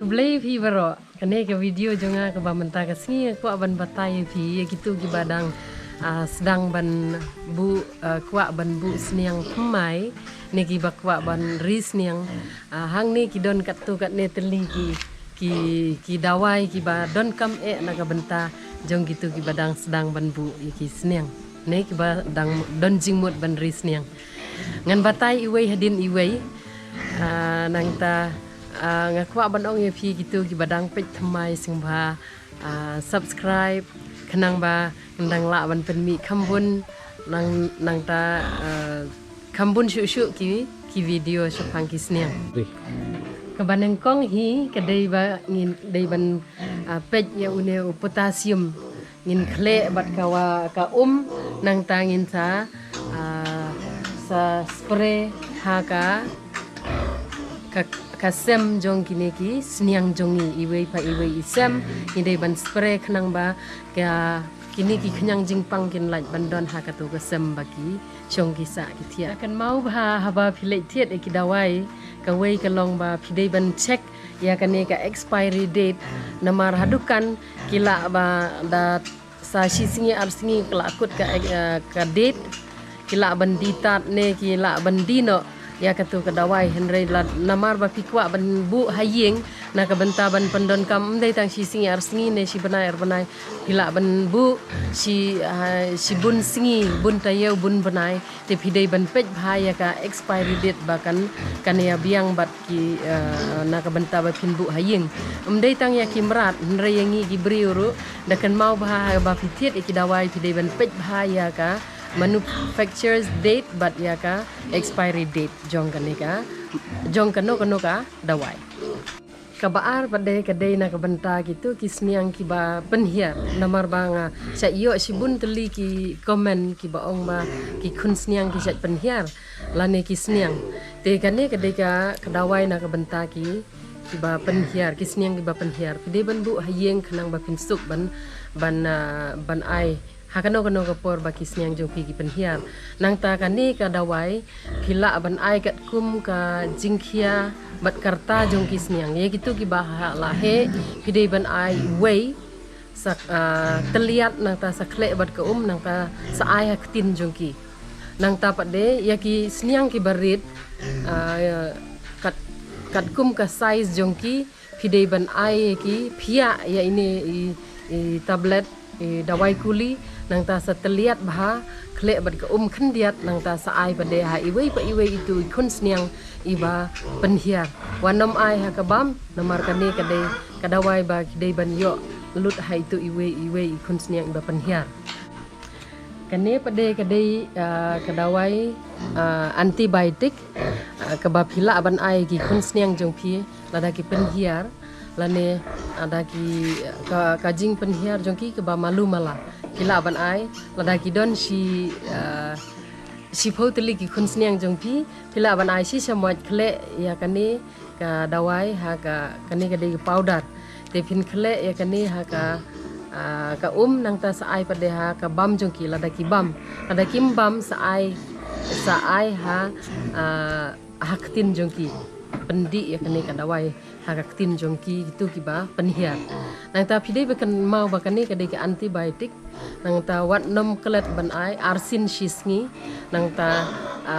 Blay phi baro kane ke video jonga ke bamenta ke singi ko ban batai phi gitu ki badang sedang ban bu kwa ban bu sniang pemai ne ki bakwa ban ris niang hang ni ki don kat tu kat ne teli ki dawai ki ba don kam na ka benta jong gitu ki badang sedang ban bu ki sniang ne ki ba dang don jingmut ban ris niang ngan batai iwei hadin iwei nang ta ngakwa ban ong phi gitu ki badang pej thamai singba subscribe kenang ba ndang la ban pen mi khambun nang ta khambun shu ki video shapang ki sniang kabaneng kong hi kadai ba ngin dai ban pej ya une potassium ngin khle bat kawa ka nang ta ngin sa spray ha kasem jong kini ki sniang jongi iwei pa iwei isem ide ban spray khnang ba ka kini ki khnyang jingpang kin lait bandon ha ka tu kasem baki chong ki sa ki thia kan mau ba haba philai thiet e ki dawai ka wei ka long ba phidei ban check ya kane ka expiry date namar hadukan kila ba da sa shi singi ar singi kala kut ka date kila ban ditat ne kila ban dino ya katu kedawai henry namar ba pikwa ban bu haying na ka benta ban pendon kam dai tang si singi ar singi ne si banai pila ban bu si bun singi bun tayo bun banai te pidai ban pej bahaya ka expiry date bakan kan ya biang bat ki na ka benta ba pin bu haying dai tang ya kimrat henry yangi gibri uru dakan mau bahaya ba pitiet ikidawai pidai ban pej bahaya ka manufacturer's date but ya ka expiry date jong kano ka dawai kabaar pada kadai na kabenta gitu kisniang ki ba penhiar namar banga sa iyo sibun teli ki komen ki ba ong ba ki kun sniang ki sat penhiar lane kisniang te kane kadai ka kadawai na kabenta ki ba penhiar kisniang ki ba penhiar pide ban bu hayeng khanang ba pinsuk ban ai hakano kapor baki sniang jong pi ki penhiar nang ta kani ka dawai phila ban ai kat kum ka jingkhia bat karta jong ki sniang ye gitu ki bah lahe pidei ban ai wei sak teliat nang ta sakle bat ka nang ta sa ai haktin jong ki nang ta pade ya ki sniang ki barit kat kum ka size jong ki pidei ban ai ki phia ya ini tablet dawai kuli nang ta sa teliat bah khle bat ka khendiat nang ta sa ai pade ha iwei itu kun sniang iba penhiar wanom ai ha kabam namar kane kadai kadawai ba kidai ban yo lut ha itu iwei kun sniang iba penhiar kane pade kadai kadawai antibiotik kaba phila ban ai ki kun sniang jong phi lada ki penhiar lane ada ki kajing penhiar jong ki kaba malu mala kila ban ai lada ki don si photeli ki khun sniang jong phi kila ban ai si samwat khle ya kani ka dawai ha ka kani ka de powder te phin khle ya kani ha ka nang ta sa ai pade ha ka bam jong ki lada ki bam lada kim bam sa ai ha haktin jong ki pendi ya kani ka dawai haktin jongki gitu kiba penhiar nang ta pidei bekan mau bakani kadai ke antibiotik nang ta wat nom kelet ban ai arsin shisngi nang ta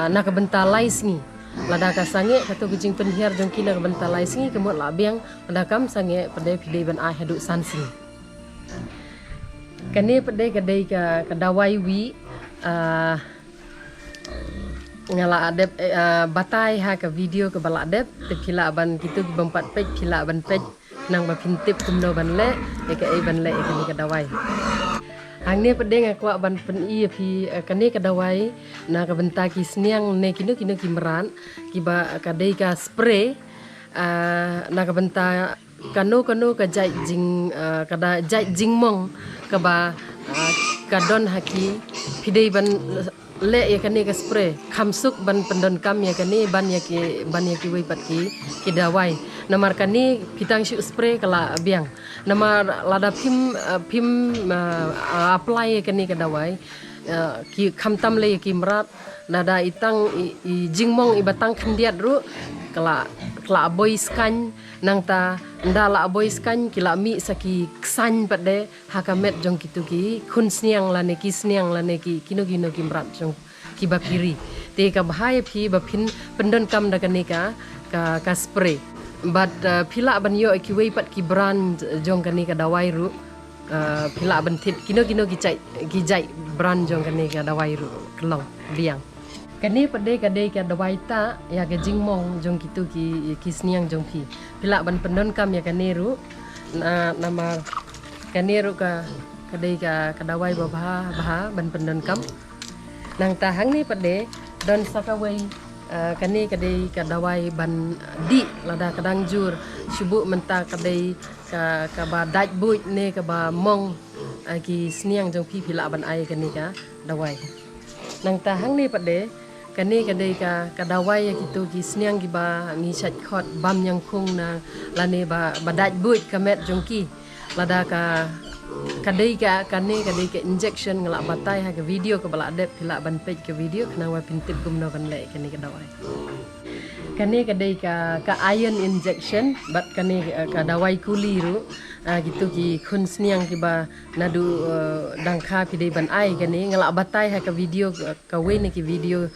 nak benta laisngi lada ka sange katu kucing penhiar jongki nak benta laisngi kemot labiang lada kam sange pedai pidei ban ai hadu sansing kani pedai kadai ka dawai wi ngala adep batai ha ka video ke bala adep te phila ban gitu ki bampat pej phila ban pej nang ba phintip kumno ban le e ka ban le e ka ni ka dawai hang ne pedeng akwa ban pen i phi ka ni ka dawai na ka benta ki sniang ne kinu ki meran ki ba ka dei ka spray na ka benta kano ka jai jing kada jai jing mong ka ba ka don haki phidei ban le ya kani ka spray khamsuk ban pendon kam ya kani ban ya ki wei pat ki dawai namar kani pitang shu spray kala biang namar lada phim apply ya kani ka dawai ki khamtam le ki mrat nada itang i jingmong i batang khendiat ru kala kla boy skan nang ta ndala boy skan kila mi saki ksan pade hakamet jong kitu ki khun sniang lane ki kino kimrat jong ki bapiri te ka bahaya phi baphin pendon kam da kanika ka spray but phila ban yo ki wei pat ki brand jong kanika dawai ru phila ban thit kino ki jai brand jong kanika dawai ru klong biang kani pade kadai ka dawai ta ya ke jingmong jong kitu ki sniang jong phi phila ban pendon kam ya kaneru nama kaneru ka kadai ka dawai bah ban pendon kam nang tahang ni pade don sakawai kani kadai ka dawai ban di lada kadang jur subu menta kadai ka ba daj buit ne ka ba mong ki sniang jong phi phila ban ai kani ka dawai nang tahang ni pade kani kadai ka dawai gitu ki sniang ki ba ngi chat khot bam yang khung na lane ba daj buit ka met jong ki lada ka kadai ka injection ngala batai ha ke video ke bala adep phila ban page ke video kena wa pintip gumno ban le kani ka dawai kani kadai ka iron injection bat kani ka dawai kuli ru gitu ki khun sniang ki ba nadu dangkha pidai ban ai kani ngala batai ha ka video ka we ni ki video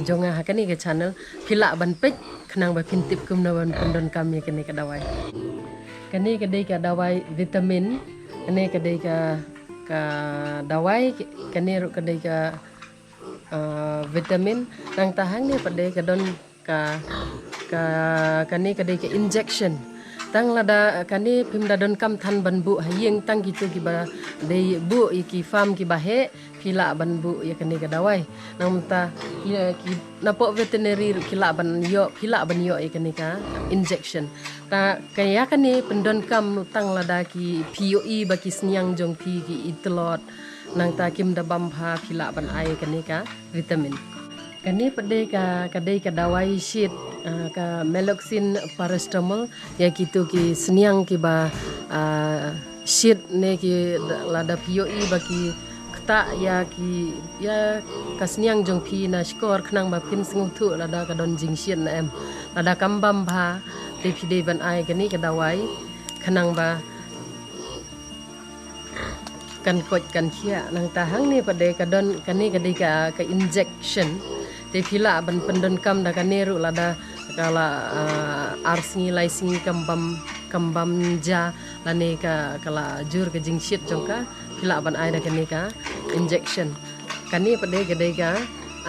jonga ha kani ka channel phila ban page kena wa pintip gumno ban pendon kami kani ka dawai kani kadai ka dawai vitamin kani kadai ka dawai kani ru kadai ka vitamin nang tahang ni pada kadon ka kani kadai ka injection tang lada kani pimda don kam than ban bu hayeng tang gitu ki ba dei bu ki farm ki bahe phila ban bu ya kani ka dawai nang ta ki napok veterinary phila ban yo ya kani ka injection ta kaya kani pendon kam tang lada ki POE baki sniang jong phi ki itlot nang ta kim da bam pha phila ban ai kani ka vitamin kani pade ka kadai ka dawai sheet ka meloxin paracetamol ya gitu ki sniang ki ba sheet ne ki lada POE baki kta ya ka sniang jong phi na skor khnang ba phin singu thu lada ka don jing sheet na em lada kambam bha te phide ban ai kani ka dawai khnang ba kan kot kan khia nang tahang ni pade ka don kani kadai ka injection te phila ban pendon kam da kaneru lada kala arsingi laisingi kambam ja lane ka kala jur ke jingshit jongka phila ban ai da kani ka injection kani pade kadai ka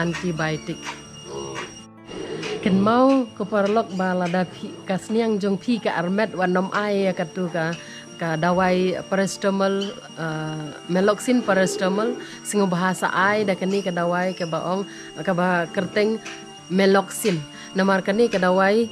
antibiotic ken mau ko parlok ba lada ka sniang jong phi ka armet wanom ai ka tu ka dawai paracetamol meloxin paracetamol singo bahasa ai da kani ka dawai ka baong ka ba kerteng meloxin namar kani ka dawai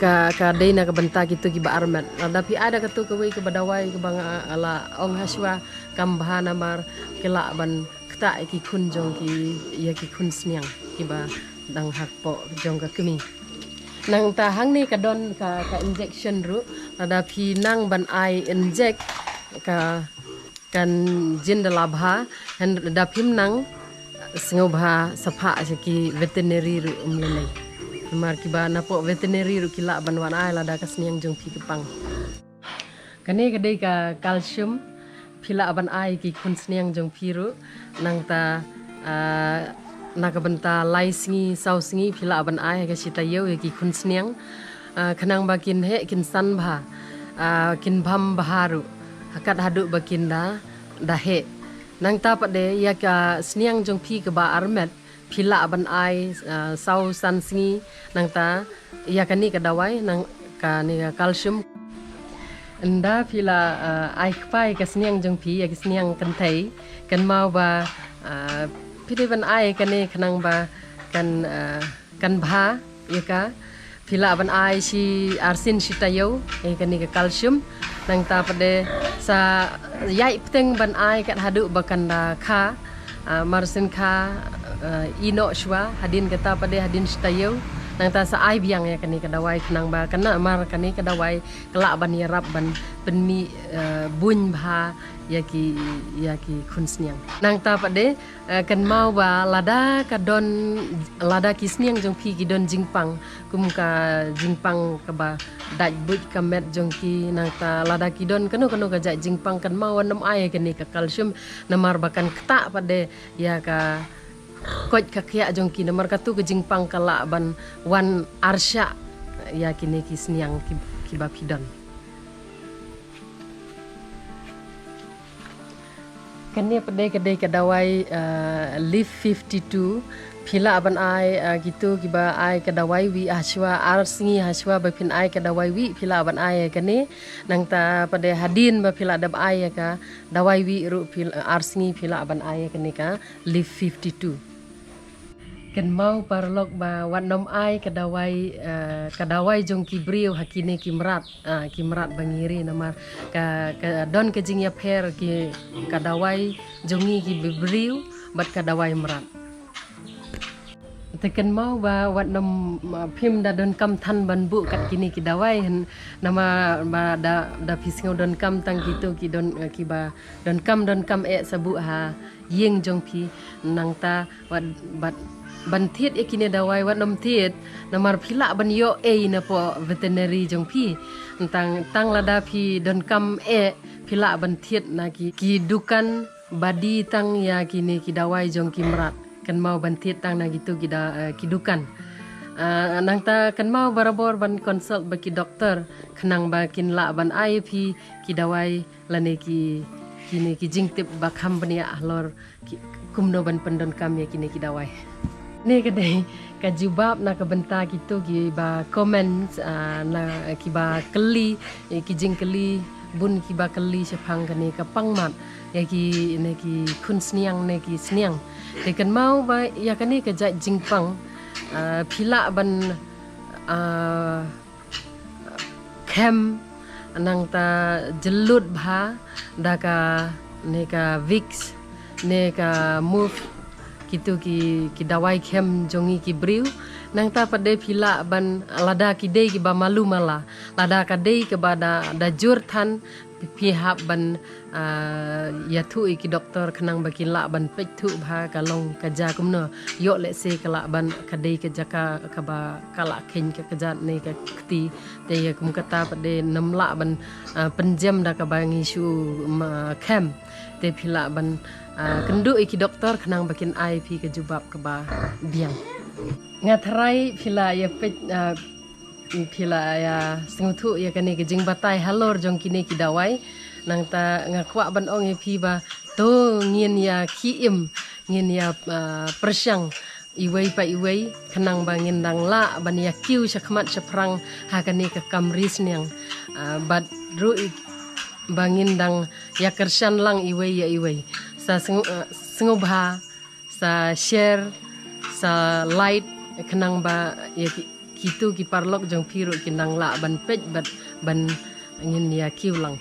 ka deina ka benta gitu ki ba armet ada pi ada ka tu ka wei ka badawai ka bang ala ong haswa kam bah namar kila ban kta ki khun jong ki ya ki khun sniang ki ba dang hak po jong ka kemi nang tahang ni kadon ka injection ru ada phi nang ban ai inject ka kan jin dalabha han da phim nang singobha sapha ki veterinary ru umlei mar ki ba na po veterinary ru kila ban wan ai lada ka sniang jong phi kepang kani kadai ka calcium phila ban ai ki khun sniang jong phi ru nang ta nakabenta lai singi sau singi phila ban ai ka sita yeu ki khun sniang khanang bakin he kin san bha kin bham baharu hakat hadu bakin da he nang ta pade ya ka sniang jong phi ka ba armet phila ban ai sau san singi nang ta ya kani ka dawai nang ka ni calcium enda phila ai kpai ka sniang jong phi ya ki sniang kan thai kan mau ba pide ban ai kane khanang ba kan bha yaka phila ban ai si arsin sitayo kani ka calcium nang ta pade sa yai pteng ban ai kat hadu bakan da kha marsin kha ino shwa hadin kata pade hadin sitayo nang ta sa ai biang ya kani kadawai khnang ba kana mar kani kadawai kala ban ya rap ban penmi bun bha ya ki khun sniang nang ta pade kan mau ba lada ka don lada ki sniang jong phi ki don jingpang kum ka jingpang ka ba daj buj ka met jong ki nang ta lada ki don kanu ka ja jingpang kan mau nam ai kani ka kalsium namar bakan kta pade ya ka koj kakya jongki namar katu ke jingpang kala ban wan arsya ya kini kisniang kibapidon kani kedai kedawai live 52 pila ban ai gitu kiba ai kedawai wi haswa arsingi haswa bapin ai kedawai wi pila ban ai kani nang ta pada hadin ba pila dab ai ka dawai wi ru pila arsingi pila ban ai kani ka live 52 kan mau parlok ba wanom ai kadawai jong kibriu hakine kimrat bangiri namar ka don ke jingya pher ki kadawai jongi ki bibriu bat kadawai merat tekan mau ba wanom phim da don kam than ban bu kat kini ki dawai nama ba da pisngau don kam tang gitu ki don ki ba don kam e sabu ha yeng jong pi nang ta bat ban thiet ekine dawai wat nom thiet namar phila ban yo na po veterinary jong phi tang lada phi don kam phila ban thiet na ki dukan badi tang ya kini ki dawai jong ki merat kan mau ban thiet tang na gitu ki dukan nang ta kan mau barabor ban consult ba ki doktor khnang ba kin la ban ai phi ki dawai lane ki kini ki jingtip ba company ahlor kumno ban pendon kam ya kini ki dawai ni kadai ka jubab na ka benta gitu ki ba comments na ki ba keli ki jing keli bun ki ba keli sepang kani ka pangmat ya ki ne ki kun sniang ne ki sniang te kan mau ba ya kani ka ja jingpang phila ban kem nang ta jelut bha da ka ne ka vix ne ka move gitu ki dawai kem jongi ki briu nang ta pade phila ban lada ki dei ki ba malu mala lada ka dei ke ba da jur than pihap ban ya thu ki doktor khnang ba ki la ban pek thu bha ka long ka ja kumno yo le se kala ban ka dei ke jaka ka ba kala khen ka ja ne ka kti te ya kum kata pade namla ban penjam da ka ba ngi su kem te phila ban kendu iki doktor kenang bakin ai pi ke jubab ke ba biang ngathrai phila ya pe phila ya senguthu ya kani ke jing batai halor jong kini ki dawai nang ta ngakwa ban ong pi ba to ngin ya kiim ngin ya persyang iwei pa iwei kenang bangin dang la ban ya kiu sakmat saprang ha kani ke kamris niang bat ru bangin dang ya kersan lang iwei ya iwei sa sengubha sa share sa light kenang ba ya kitu ki parlok jong piru kinang la ban pej ban ngin ya kiu lang